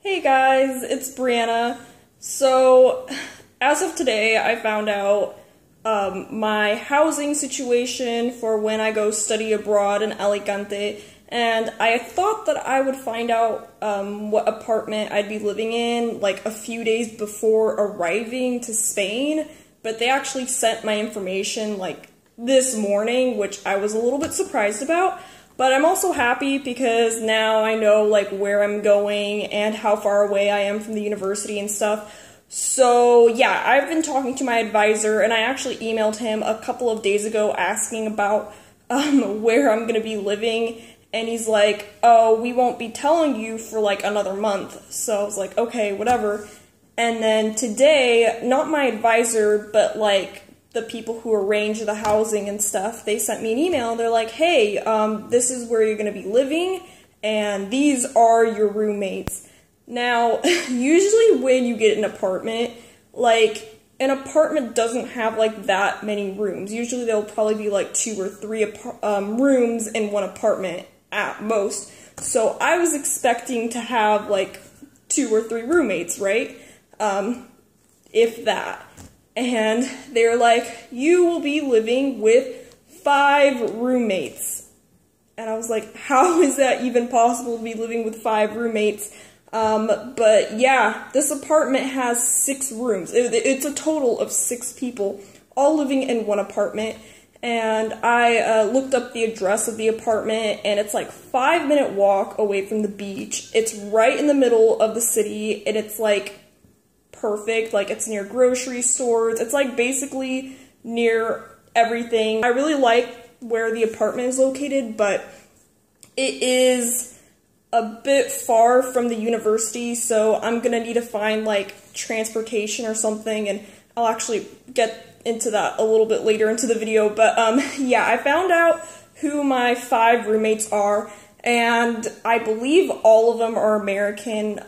Hey guys, it's Brianna. So, as of today, I found out my housing situation for when I go study abroad in Alicante, and I thought that I would find out what apartment I'd be living in like a few days before arriving to Spain, but they actually sent my information like this morning, which I was a little bit surprised about. But I'm also happy because now I know like where I'm going and how far away I am from the university and stuff. So yeah, I've been talking to my advisor, and I actually emailed him a couple of days ago asking about where I'm gonna be living, and he's like, oh, we won't be telling you for like another month. So I was like, okay, whatever. And then today, not my advisor, but like the people who arrange the housing and stuff, they sent me an email. They're like, hey, this is where you're going to be living, and these are your roommates. Now, usually when you get an apartment, like, an apartment doesn't have, like, that many rooms. Usually there'll probably be, like, 2 or 3 rooms in one apartment at most. So I was expecting to have, like, 2 or 3 roommates, right? If that. And they're like, you will be living with 5 roommates. And I was like, how is that even possible to be living with 5 roommates? But yeah, this apartment has 6 rooms. It's a total of 6 people, all living in one apartment. And I looked up the address of the apartment, and it's like 5-minute walk away from the beach. It's right in the middle of the city, and it's like perfect. Like, it's near grocery stores. It's like basically near everything. I really like where the apartment is located, but it is a bit far from the university, so I'm gonna need to find like transportation or something, and I'll actually get into that a little bit later into the video. But yeah, I found out who my 5 roommates are, and I believe all of them are American.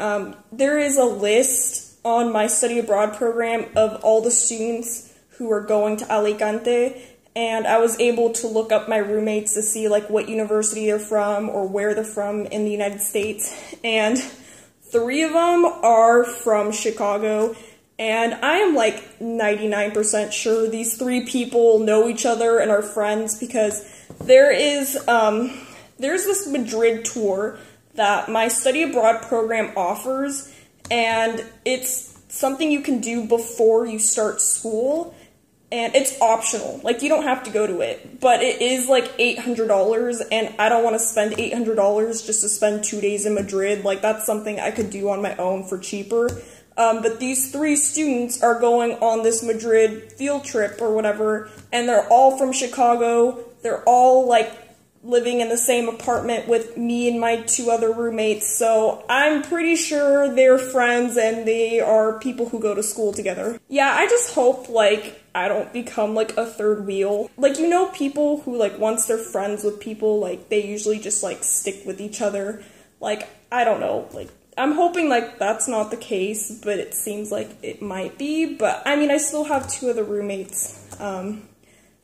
There is a list on my study abroad program of all the students who are going to Alicante, and I was able to look up my roommates to see like what university they're from or where they're from in the United States, and 3 of them are from Chicago, and I am like 99% sure these 3 people know each other and are friends, because there's this Madrid tour that my study abroad program offers, and it's something you can do before you start school, and it's optional. Like, you don't have to go to it, but it is like $800, and I don't want to spend $800 just to spend 2 days in Madrid. Like, that's something I could do on my own for cheaper. But these 3 students are going on this Madrid field trip or whatever, and they're all from Chicago. They're all like living in the same apartment with me and my 2 other roommates, so I'm pretty sure they're friends and they are people who go to school together. Yeah, I just hope, like, I don't become, like, a third wheel. Like, you know, people who, like, once they're friends with people, like, they usually just, like, stick with each other. Like, I don't know, like, I'm hoping, like, that's not the case, but it seems like it might be. But, I mean, I still have 2 other roommates.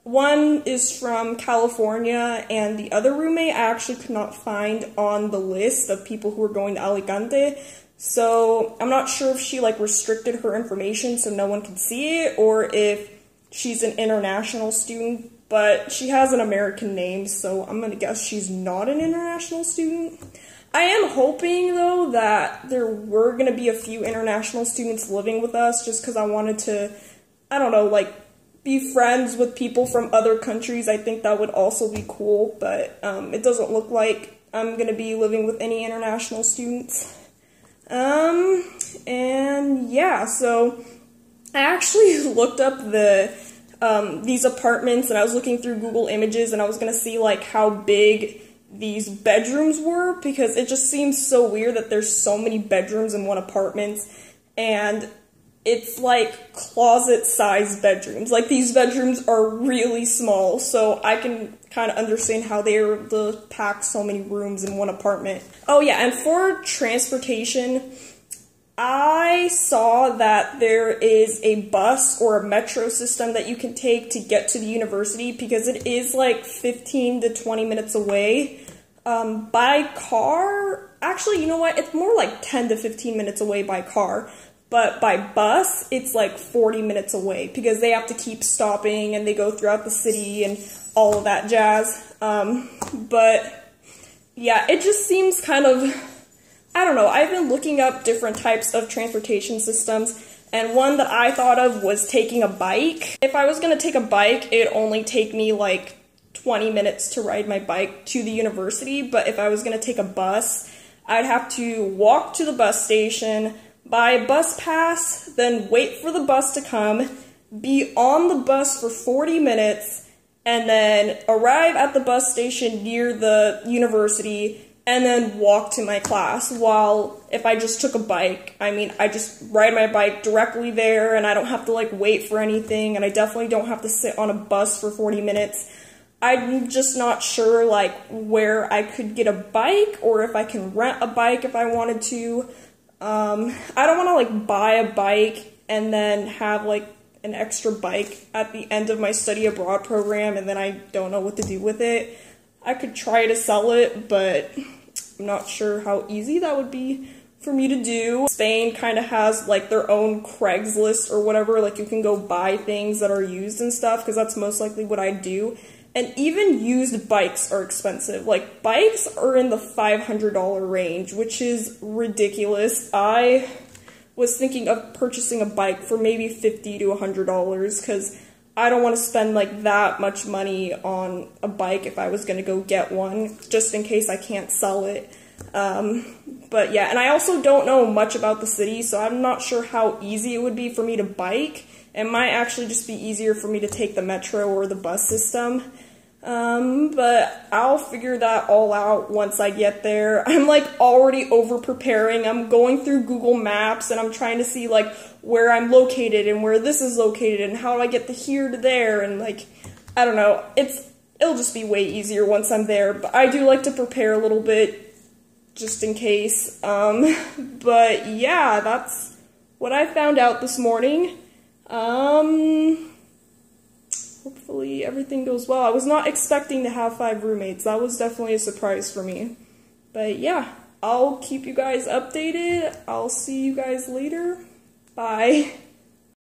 One is from California, and the other roommate I actually could not find on the list of people who are going to Alicante, so I'm not sure if she, like, restricted her information so no one could see it, or if she's an international student, but she has an American name, so I'm gonna guess she's not an international student. I am hoping, though, that there were gonna be a few international students living with us, just because I wanted to, I don't know, like, be friends with people from other countries. I think that would also be cool, but it doesn't look like I'm gonna be living with any international students. And yeah, so I actually looked up these apartments, and I was looking through Google Images, and I was gonna see like how big these bedrooms were, because it just seems so weird that there's so many bedrooms in one apartment, and it's like closet-sized bedrooms. Like, these bedrooms are really small, so I can kind of understand how they are able to pack so many rooms in one apartment. Oh yeah, and for transportation, I saw that there is a bus or a metro system that you can take to get to the university, because it is like 15 to 20 minutes away. By car, actually, you know what? It's more like 10 to 15 minutes away by car. But by bus, it's like 40 minutes away because they have to keep stopping and they go throughout the city and all of that jazz. But yeah, it just seems kind of, I don't know, I've been looking up different types of transportation systems, and one that I thought of was taking a bike. If I was going to take a bike, it'd only take me like 20 minutes to ride my bike to the university, but if I was going to take a bus, I'd have to walk to the bus station, buy a bus pass, then wait for the bus to come, be on the bus for 40 minutes, and then arrive at the bus station near the university, and then walk to my class. While if I just took a bike, I mean, I just ride my bike directly there, and I don't have to like wait for anything, and I definitely don't have to sit on a bus for 40 minutes. I'm just not sure like where I could get a bike, or if I can rent a bike if I wanted to. I don't want to like buy a bike and then have like an extra bike at the end of my study abroad program and then I don't know what to do with it. I could try to sell it, but I'm not sure how easy that would be for me to do. Spain kind of has like their own Craigslist or whatever, like you can go buy things that are used and stuff, because that's most likely what I do. And even used bikes are expensive. Like, bikes are in the $500 range, which is ridiculous. I was thinking of purchasing a bike for maybe $50 to $100, because I don't want to spend, like, that much money on a bike if I was going to go get one, just in case I can't sell it. But yeah, and I also don't know much about the city, so I'm not sure how easy it would be for me to bike. It might actually just be easier for me to take the metro or the bus system. But I'll figure that all out once I get there. I'm like already over preparing. I'm going through Google Maps and I'm trying to see like where I'm located and where this is located and how do I get to here to there, and like, I don't know. It'll just be way easier once I'm there, but I do like to prepare a little bit just in case. But yeah, that's what I found out this morning. Hopefully everything goes well. I was not expecting to have 5 roommates. That was definitely a surprise for me. But yeah, I'll keep you guys updated. I'll see you guys later. Bye.